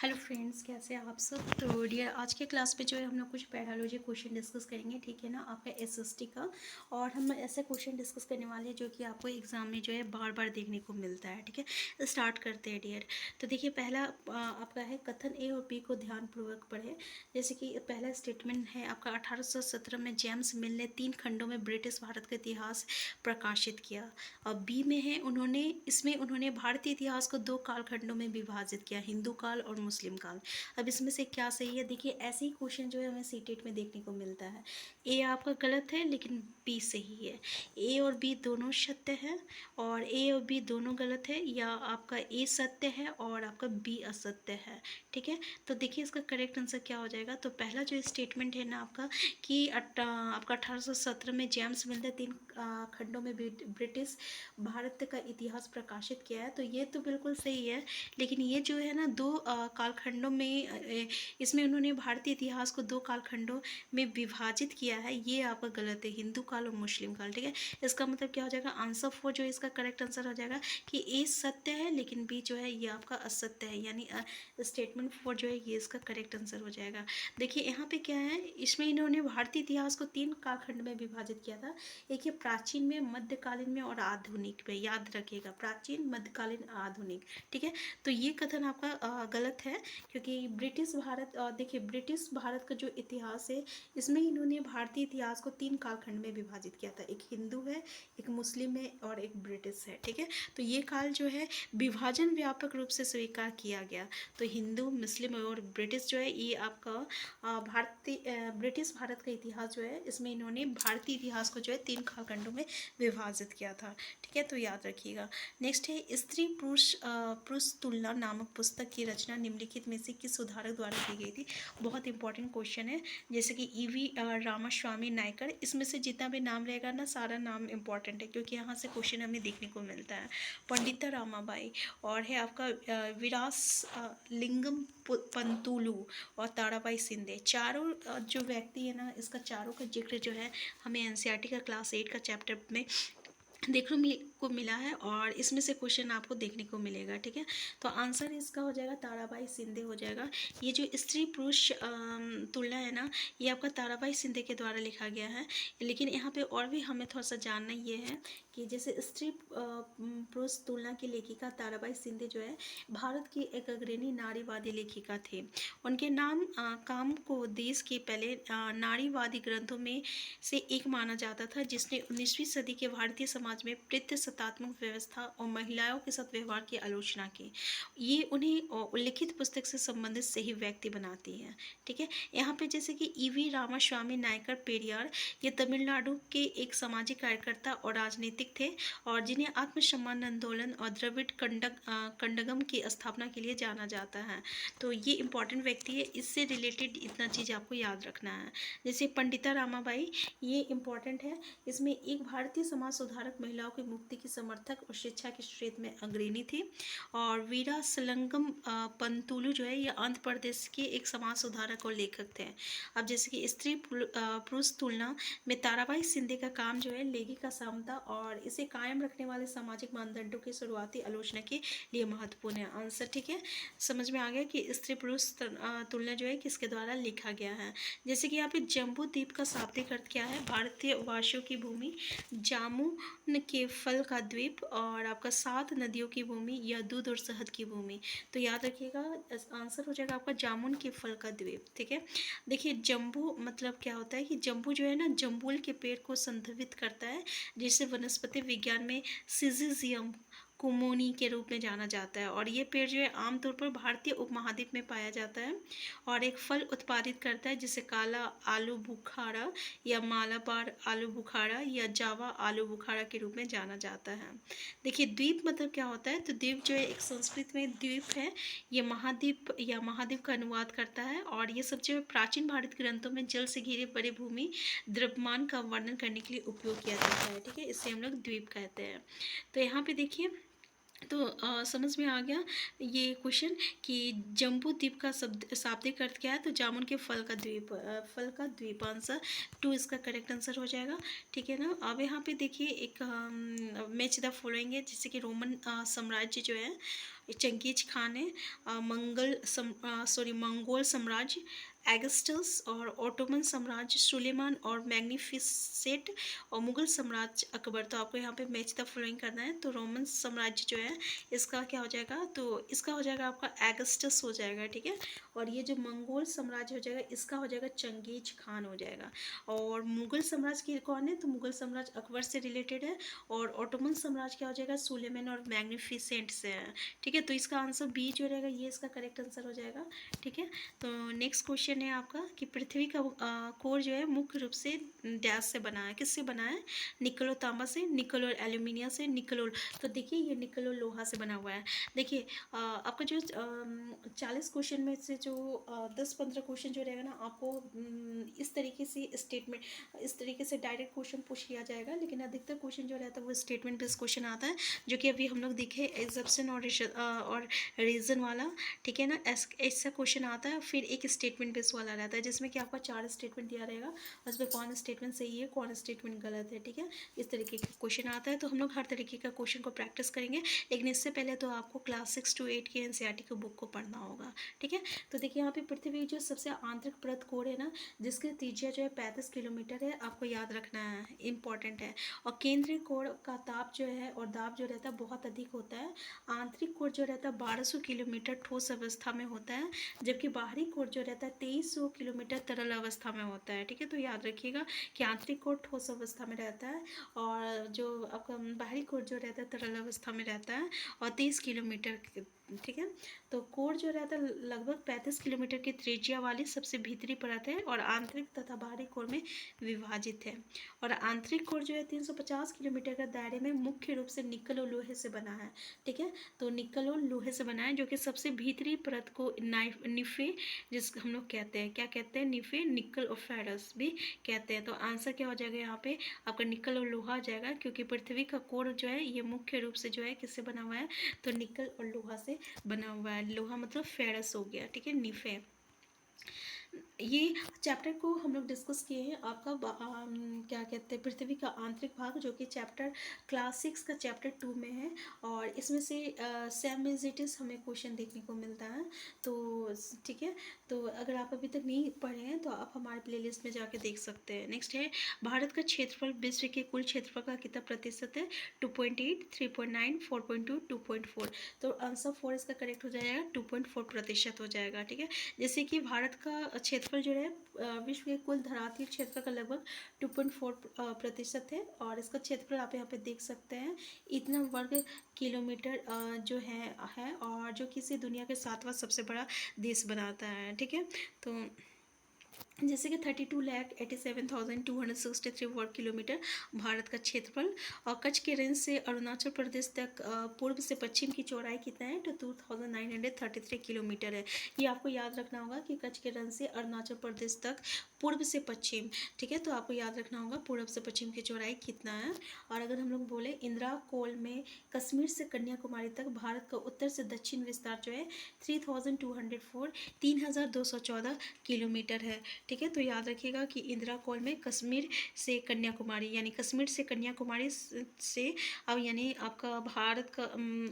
Hello friends, कैसे हैं आप सब। तो डियर, आज के क्लास में जो है हम लोग कुछ पैरालॉजी क्वेश्चन डिस्कस करेंगे, ठीक है ना, आपका एसएसटी का। और हम ऐसे क्वेश्चन डिस्कस करने वाले हैं जो कि आपको एग्जाम में जो है बार बार देखने को मिलता है, ठीक है। स्टार्ट करते हैं डियर। तो देखिए, पहला आपका है कथन ए और बी को ध्यानपूर्वक पढ़े। जैसे कि पहला स्टेटमेंट है आपका 1817 में जेम्स मिल ने 3 खंडों में ब्रिटिश भारत का इतिहास प्रकाशित किया। और बी में है उन्होंने भारतीय इतिहास को 2 कालखंडों में विभाजित किया, हिंदू काल और मुस्लिम काल। अब इसमें से क्या सही है, देखिए ऐसे ही क्वेश्चन जो है हमें सीटेट में देखने को मिलता है। ए आपका गलत है लेकिन बी सही है। ए और बी दोनों सत्य है और ए और बी दोनों गलत है, या आपका ए सत्य है और आपका बी असत्य है, ठीक है। तो देखिए इसका करेक्ट आंसर क्या हो जाएगा। तो पहला जो स्टेटमेंट है ना आपका कि आपका 1817 में जेम्स मिल ने 3 खंडों में ब्रिटिश भारत का इतिहास प्रकाशित किया है, तो ये तो बिल्कुल सही है। लेकिन ये जो है ना 2 कालखंडों में इसमें उन्होंने भारतीय इतिहास को 2 कालखंडों में विभाजित किया है, ये आपका गलत है, हिंदू काल और मुस्लिम काल, ठीक है। इसका मतलब क्या हो जाएगा, आंसर 4 जो इसका करेक्ट आंसर हो जाएगा कि ए सत्य है लेकिन बी जो है ये आपका असत्य है, यानी स्टेटमेंट 4 जो है ये इसका करेक्ट आंसर हो जाएगा। देखिए यहाँ पे क्या है, इसमें इन्होंने भारतीय इतिहास को 3 कालखंड में विभाजित किया था। एक ये प्राचीन में, मध्यकालीन में और आधुनिक में, याद रखिएगा, प्राचीन, मध्यकालीन, आधुनिक, ठीक है। तो ये कथन आपका गलत है, क्योंकि ब्रिटिश भारत, देखिए ब्रिटिश भारत का जो इतिहास है इसमें इन्होंने भारतीय इतिहास को 3 कालखंड में विभाजित किया था, एक हिंदू है, एक मुस्लिम है और एक ब्रिटिश है, ठीक है। तो ये काल जो है विभाजन व्यापक रूप से स्वीकार किया गया। तो हिंदू, मुस्लिम और ब्रिटिश जो है ये आपका भारतीय ब्रिटिश भारत का इतिहास जो है इसमें इन्होंने भारतीय इतिहास को जो है 3 कालखंडों में विभाजित किया था, ठीक है। तो याद रखिएगा। नेक्स्ट है स्त्री पुरुष तुलना नामक पुस्तक की रचना निम्नलिखित में से किस सुधारक द्वारा की गई थी। बहुत इंपॉर्टेंट क्वेश्चन है। जैसे कि ईवी रामास्वामी नायकर, इसमें से जितना भी नाम रहेगा ना सारा नाम इंपॉर्टेंट है, क्योंकि यहाँ से क्वेश्चन हमें देखने को मिलता है। पंडिता रामाबाई, और है आपका विरास लिंगम पंतुलू और ताराबाई सिंधे। चारों जो व्यक्ति है ना, इसका चारों का जिक्र जो है हमें एनसीईआरटी का क्लास 8 का चैप्टर में देखने को मिला है, और इसमें से क्वेश्चन आपको देखने को मिलेगा, ठीक है। तो आंसर इसका हो जाएगा ताराबाई सिंधे हो जाएगा। ये जो स्त्री पुरुष तुलना है ना, ये आपका ताराबाई सिंधे के द्वारा लिखा गया है। लेकिन यहाँ पे और भी हमें थोड़ा सा जानना ये है कि जैसे स्त्री पुरुष तुलना की लेखिका ताराबाई सिंधे जो है भारत की एक अग्रणी नारीवादी लेखिका थे। उनके नाम काम को देश के पहले नारीवादी ग्रंथों में से एक माना जाता था, जिसने 19वीं सदी के भारतीय समाज में सत्तात्मक व्यवस्था और महिलाओं के साथ व्यवहार की आलोचना की। ये उन्हें उल्लिखित पुस्तक से संबंधित सही व्यक्ति बनाती है, ठीक है। यहाँ पे जैसे कि ईवी रामास्वामी नायकर पेरियार, ये तमिलनाडु के एक सामाजिक कार्यकर्ता और राजनीतिक थे, और जिन्हें आत्मसम्मान आंदोलन और द्रविड़ कंडगम की स्थापना के लिए जाना जाता है। तो ये इंपॉर्टेंट व्यक्ति है, इससे रिलेटेड इतना चीज़ आपको याद रखना है। जैसे पंडिता रामाबाई, ये इम्पॉर्टेंट है। इसमें एक भारतीय समाज सुधारक, महिलाओं की मुक्ति की समर्थक और शिक्षा के क्षेत्र में अग्रणी थी। और वीरा सलंगम पंतुलु जो है ये आंध्र प्रदेश के एक समाज सुधारक और लेखक थे। अब जैसे कि स्त्री पुरुष तुलना में ताराबाई सिंधे का काम जो है लैंगिक समता और इसे कायम रखने वाले सामाजिक मानदंडों की शुरुआती आलोचना के लिए महत्वपूर्ण है। आंसर ठीक है, समझ में आ गया कि स्त्री पुरुष तुलना जो है किसके द्वारा लिखा गया है। जैसे कि यहाँ पे जम्बू द्वीप का शाब्दिक अर्थ क्या है, भारतीय वासियों की भूमि, जामुन के फल का द्वीप, और आपका 7 नदियों की भूमि या दूध और शहद की भूमि। तो याद रखिएगा आंसर हो जाएगा आपका जामुन के फल का द्वीप, ठीक है। देखिए जम्बू मतलब क्या होता है कि जम्बू जो है ना जम्बूल के पेड़ को संदर्भित करता है, जिसे वनस्पति विज्ञान में सिजिजियम कुमोनी के रूप में जाना जाता है। और ये पेड़ जो है आमतौर पर भारतीय उपमहाद्वीप में पाया जाता है और एक फल उत्पादित करता है जिसे काला आलू बुखारा या मालाबार आलू बुखारा या जावा आलू बुखारा के रूप में जाना जाता है। देखिए द्वीप मतलब क्या होता है, तो द्वीप जो है एक संस्कृत में द्वीप है, ये महाद्वीप या महाद्वीप का अनुवाद करता है। और ये सब जो प्राचीन भारत ग्रंथों में जल से घिरे बड़े भूमि द्रव्यमान का वर्णन करने के लिए उपयोग किया जाता है, ठीक है, इससे हम लोग द्वीप कहते हैं। तो यहाँ पे देखिए, तो समझ में आ गया ये क्वेश्चन कि जम्बू द्वीप का शब्द शाब्दिक अर्थ क्या है, तो जामुन के फल का द्वीप, फल का द्वीप, आंसर 2 इसका करेक्ट आंसर हो जाएगा, ठीक है ना। अब यहाँ पे देखिए एक मैच द फॉलोइंग है, जैसे कि रोमन साम्राज्य जो है चंगेज खान है, मंगोल साम्राज्य एगस्टस, और ओटोमन साम्राज्य सुलेमान, और मैग्निफिसेंट, और मुगल साम्राज्य अकबर। तो आपको यहाँ पे मैच द फॉलोइंग करना है। तो रोमन साम्राज्य जो है इसका क्या हो जाएगा, तो इसका हो जाएगा आपका एगस्टस हो जाएगा, ठीक है। और ये जो मंगोल साम्राज्य हो जाएगा इसका हो जाएगा चंगेज खान हो जाएगा। और मुगल साम्राज्य की कौन है, तो मुगल साम्राज्य अकबर से रिलेटेड है। और ओटोमन साम्राज्य क्या हो जाएगा, सुलेमान और मैग्निफिसेंट से है, ठीक है। तो इसका आंसर बी जो रहेगा ये इसका करेक्ट आंसर हो जाएगा, ठीक है। तो नेक्स्ट क्वेश्चन है आपका कि पृथ्वी का कोर जो है मुख्य रूप से डैश से बना है, किससे बना है, निकल और तांबा से, निकल और एल्यूमिनियम से, निकल और, तो देखिए ये निकल और लोहा से बना हुआ है। देखिए आपका जो 40 क्वेश्चन में से जो 10-15 क्वेश्चन जो रहेगा ना आपको इस तरीके से स्टेटमेंट, इस तरीके से डायरेक्ट क्वेश्चन पूछ लिया जाएगा, लेकिन अधिकतर क्वेश्चन जो रहता है वो स्टेटमेंट बेस्ड क्वेश्चन आता है, जो कि अभी हम लोग देखे एग्जप्शन और रीजन वाला, ठीक है ना। ऐसा क्वेश्चन आता है, फिर एक स्टेटमेंट बेस्ड वाला रहता है जिसमें कि आपका 4 स्टेटमेंट दिया रहेगा, उसमें कौन स्टेटमेंट सही है कौन स्टेटमेंट गलत है, ठीक है। इस तरीके का क्वेश्चन आता है। तो हम लोग हर तरीके का क्वेश्चन को प्रैक्टिस करेंगे, लेकिन इससे पहले तो आपको क्लास 6 to 8 के एनसीईआरटी की बुक को पढ़ना होगा, ठीक है। तो देखिए यहाँ पे पृथ्वी जो सबसे आंतरिक परत कोर है ना, जिसकी त्रिज्या जो है 35 किलोमीटर है, आपको याद रखना है, इंपॉर्टेंट है। और केंद्रीय कोर का ताप जो है और दाब जो रहता है बहुत अधिक होता है। आंतरिक कोर जो रहता है 1200 किलोमीटर ठोस अवस्था में होता है, जबकि बाहरी कोर जो रहता है 2300 किलोमीटर तरल अवस्था में होता है, ठीक है। तो याद रखिएगा कि आंतरिक कोर ठोस अवस्था में रहता है, और जो आपका बाहरी कोर जो रहता है तरल अवस्था में रहता है, और 30 किलोमीटर, ठीक है। तो कोर जो रहता है लगभग 35 किलोमीटर की त्रिज्या वाली सबसे भीतरी परत है, और आंतरिक तथा बाहरी कोर में विभाजित है। और आंतरिक कोर जो है 350 किलोमीटर के दायरे में मुख्य रूप से निकल और लोहे से बना है, ठीक है। तो निकल और लोहे से बना है, जो कि सबसे भीतरी परत को निफे, जिस हम लोग कहते हैं, क्या कहते हैं, निफे, निकल और फेरस भी कहते हैं। तो आंसर क्या हो जाएगा यहाँ पे आपका निकल और लोहा आ जाएगा, क्योंकि पृथ्वी का कोर जो है ये मुख्य रूप से जो है किससे बना हुआ है, तो निकल और लोहा से बना हुआ है। लोहा मतलब फेरस हो गया, ठीक है, निफे। ये चैप्टर को हम लोग डिस्कस किए हैं आपका क्या कहते हैं, पृथ्वी का आंतरिक भाग, जो कि चैप्टर क्लास 6 का चैप्टर 2 में है। और इसमें से सेम एज इट इज़ हमें क्वेश्चन देखने को मिलता है, तो ठीक है। तो अगर आप अभी तक नहीं पढ़े हैं तो आप हमारे प्लेलिस्ट में जाके देख सकते हैं। नेक्स्ट है भारत का क्षेत्रफल विश्व के कुल क्षेत्रफल का कितना प्रतिशत है, 2.8, 3.9, 4.2, 2.4। तो आंसर 4 इसका करेक्ट हो जाएगा, 2.4% हो जाएगा, ठीक है। जैसे कि भारत का क्षेत्रफल जो है विश्व के कुल धरातल क्षेत्र का लगभग 2.4% है, और इसका क्षेत्रफल आप यहाँ पे देख सकते हैं, इतना वर्ग किलोमीटर जो है, और जो किसी दुनिया के 7वां सबसे बड़ा देश बनाता है, ठीक है। तो जैसे कि 32,87,263 वर्ग किलोमीटर भारत का क्षेत्रफल, और कच्छ के रेंज से अरुणाचल प्रदेश तक पूर्व से पश्चिम की चौड़ाई कितना है, तो 2,933 किलोमीटर है। ये आपको याद रखना होगा कि कच्छ के रेंज से अरुणाचल प्रदेश तक पूर्व से पश्चिम, ठीक है। तो आपको याद रखना होगा पूर्व से पश्चिम की चौड़ाई कितना है। और अगर हम लोग बोले इंदिरा कोल में कश्मीर से कन्याकुमारी तक भारत का उत्तर से दक्षिण विस्तार जो है 3,214 किलोमीटर है, ठीक है। तो याद रखिएगा कि इंदिरा कॉल में कश्मीर से कन्याकुमारी, यानी कश्मीर से कन्याकुमारी से अब यानी आपका भारत का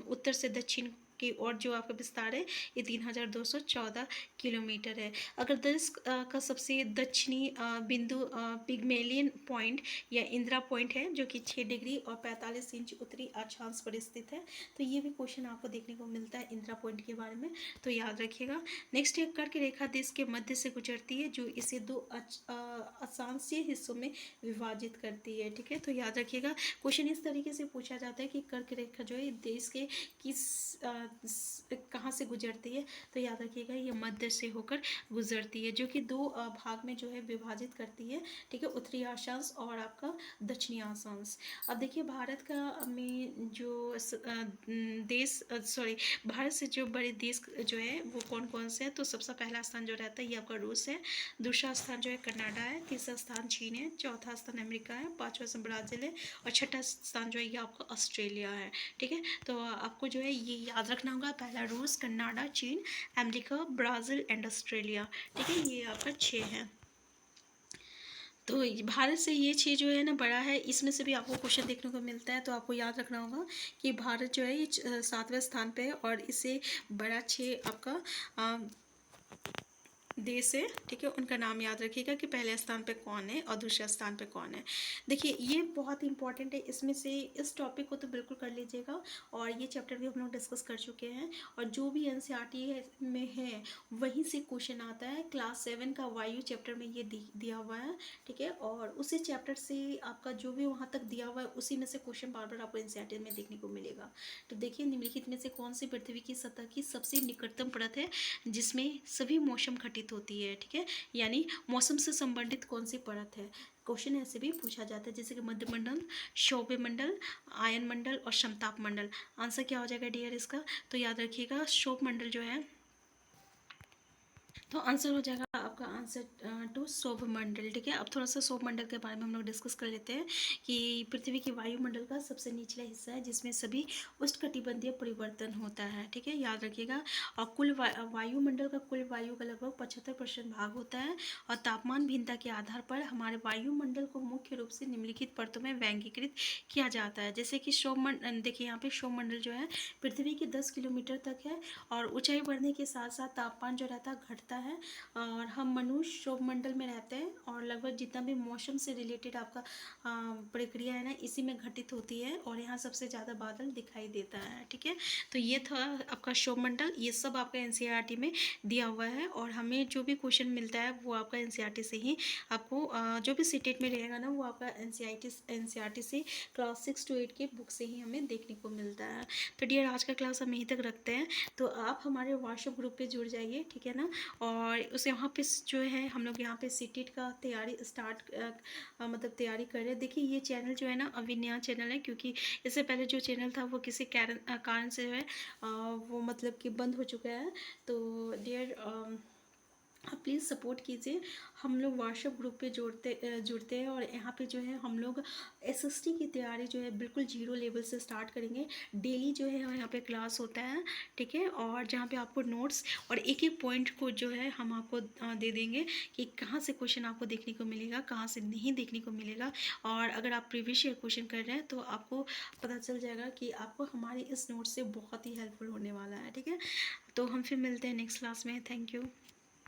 उत्तर से दक्षिण की ओर जो आपका विस्तार है ये 3,214 किलोमीटर है। अगर देश का सबसे दक्षिणी बिंदु पिग्मेलियन पॉइंट या इंदिरा पॉइंट है, जो कि 6 डिग्री और 45 इंच उत्तरी अक्षांश पर स्थित है। तो ये भी क्वेश्चन आपको देखने को मिलता है इंदिरा पॉइंट के बारे में, तो याद रखिएगा। नेक्स्ट है कर्क रेखा देश के मध्य से गुजरती है, जो इसे 2 अक्षांशीय हिस्सों में विभाजित करती है, ठीक है। तो याद रखिएगा क्वेश्चन इस तरीके से पूछा जाता है कि कर्क रेखा जो है देश के किस कहाँ से गुजरती है, तो याद रखिएगा ये मध्य से होकर गुजरती है, जो कि 2 भाग में जो है विभाजित करती है, ठीक है, उत्तरी अक्षांश और आपका दक्षिणी अक्षांश। अब देखिए भारत का में जो देश भारत से जो बड़े देश जो है वो कौन कौन से हैं, तो सबसे पहला स्थान जो रहता है ये आपका रूस है, दूसरा स्थान जो है कनाडा है, तीसरा स्थान चीन है, चौथा स्थान अमेरिका है, पांचवा स्थान ब्राज़ील है, और छठा स्थान जो है ये आपका ऑस्ट्रेलिया है, ठीक है। तो आपको जो है ये याद रखना होगा, पहला रूस, कनाडा, चीन, अमेरिका, ब्राज़ील एंड ऑस्ट्रेलिया, ठीक है। ये आपका 6 है। तो भारत से ये छः जो है ना बड़ा है, इसमें से भी आपको क्वेश्चन देखने को मिलता है। तो आपको याद रखना होगा कि भारत जो है ये 7वें स्थान पे है और इससे बड़ा छः आपका देश है, ठीक है। उनका नाम याद रखिएगा कि पहले स्थान पे कौन है और दूसरे स्थान पे कौन है। देखिए ये बहुत इंपॉर्टेंट है, इसमें से इस टॉपिक को तो बिल्कुल कर लीजिएगा। और ये चैप्टर भी हम लोग डिस्कस कर चुके हैं और जो भी एनसीईआरटी में है वहीं से क्वेश्चन आता है। क्लास 7 का वायु चैप्टर में ये दिया हुआ है, ठीक है। और उसी चैप्टर से आपका जो भी वहाँ तक दिया हुआ है उसी में से क्वेश्चन बार बार आपको एनसीईआरटी में देखने को मिलेगा। तो देखिए निम्नलिखित में से कौन सी पृथ्वी की सतह की सबसे निकटतम परत है जिसमें सभी मौसम घटित होती है, ठीक है। यानी मौसम से संबंधित कौन सी परत है। क्वेश्चन ऐसे भी पूछा जाता है जैसे कि मध्यमंडल, शोभे मंडल, आयन मंडल और समताप मंडल। आंसर क्या हो जाएगा डियर इसका, तो याद रखिएगा शोभ मंडल जो है, तो आंसर हो जाएगा आपका आंसर टू सौरमंडल, ठीक है। अब थोड़ा सा सौरमंडल के बारे में हम लोग डिस्कस कर लेते हैं कि पृथ्वी के वायुमंडल का सबसे निचला हिस्सा है जिसमें सभी उष्णकटिबंधीय परिवर्तन होता है, ठीक है, याद रखिएगा। और कुल वायुमंडल का कुल वायु का लगभग 75% भाग होता है। और तापमान भिन्नता के आधार पर हमारे वायुमंडल को मुख्य रूप से निम्नलिखित परतों में वर्गीकृत किया जाता है। जैसे कि सौरमंडल, देखिए यहाँ पे सौरमंडल जो है पृथ्वी के 10 किलोमीटर तक है और ऊंचाई बढ़ने के साथ साथ तापमान जो रहता है घटता है। और हम मनुष्य सौरमंडल में रहते हैं और लगभग जितना भी मौसम से रिलेटेड आपका प्रक्रिया है ना इसी में घटित होती है और यहाँ सबसे ज़्यादा बादल दिखाई देता है, ठीक है। तो ये था आपका सौरमंडल, ये सब आपका एनसीईआरटी में दिया हुआ है और हमें जो भी क्वेश्चन मिलता है वो आपका एनसीईआरटी से ही आपको जो भी सीटेट में रहेगा ना वो आपका एनसीईआरटी से क्लास 6 to 8 के बुक से ही हमें देखने को मिलता है। तो डियर आज का क्लास हम यहीं तक रखते हैं। तो आप हमारे व्हाट्सएप ग्रुप पे जुड़ जाइए, ठीक है ना। और उस यहाँ पे जो है हम लोग यहाँ पे सीटेट का तैयारी स्टार्ट मतलब तैयारी कर रहे हैं। देखिए ये चैनल जो है ना अभी नया चैनल है क्योंकि इससे पहले जो चैनल था वो किसी कारण से जो है वो मतलब कि बंद हो चुका है। तो डियर आप प्लीज़ सपोर्ट कीजिए। हम लोग व्हाट्सएप ग्रुप पे जुड़ते हैं और यहाँ पे जो है हम लोग एसएसटी की तैयारी जो है बिल्कुल जीरो लेवल से स्टार्ट करेंगे। डेली जो है यहाँ पे क्लास होता है, ठीक है। और जहाँ पे आपको नोट्स और एक एक पॉइंट को जो है हम आपको दे देंगे कि कहाँ से क्वेश्चन आपको देखने को मिलेगा, कहाँ से नहीं देखने को मिलेगा। और अगर आप प्रीवियस ईयर क्वेश्चन कर रहे हैं तो आपको पता चल जाएगा कि आपको हमारे इस नोट से बहुत ही हेल्पफुल होने वाला है, ठीक है। तो हम फिर मिलते हैं नेक्स्ट क्लास में। Thank you.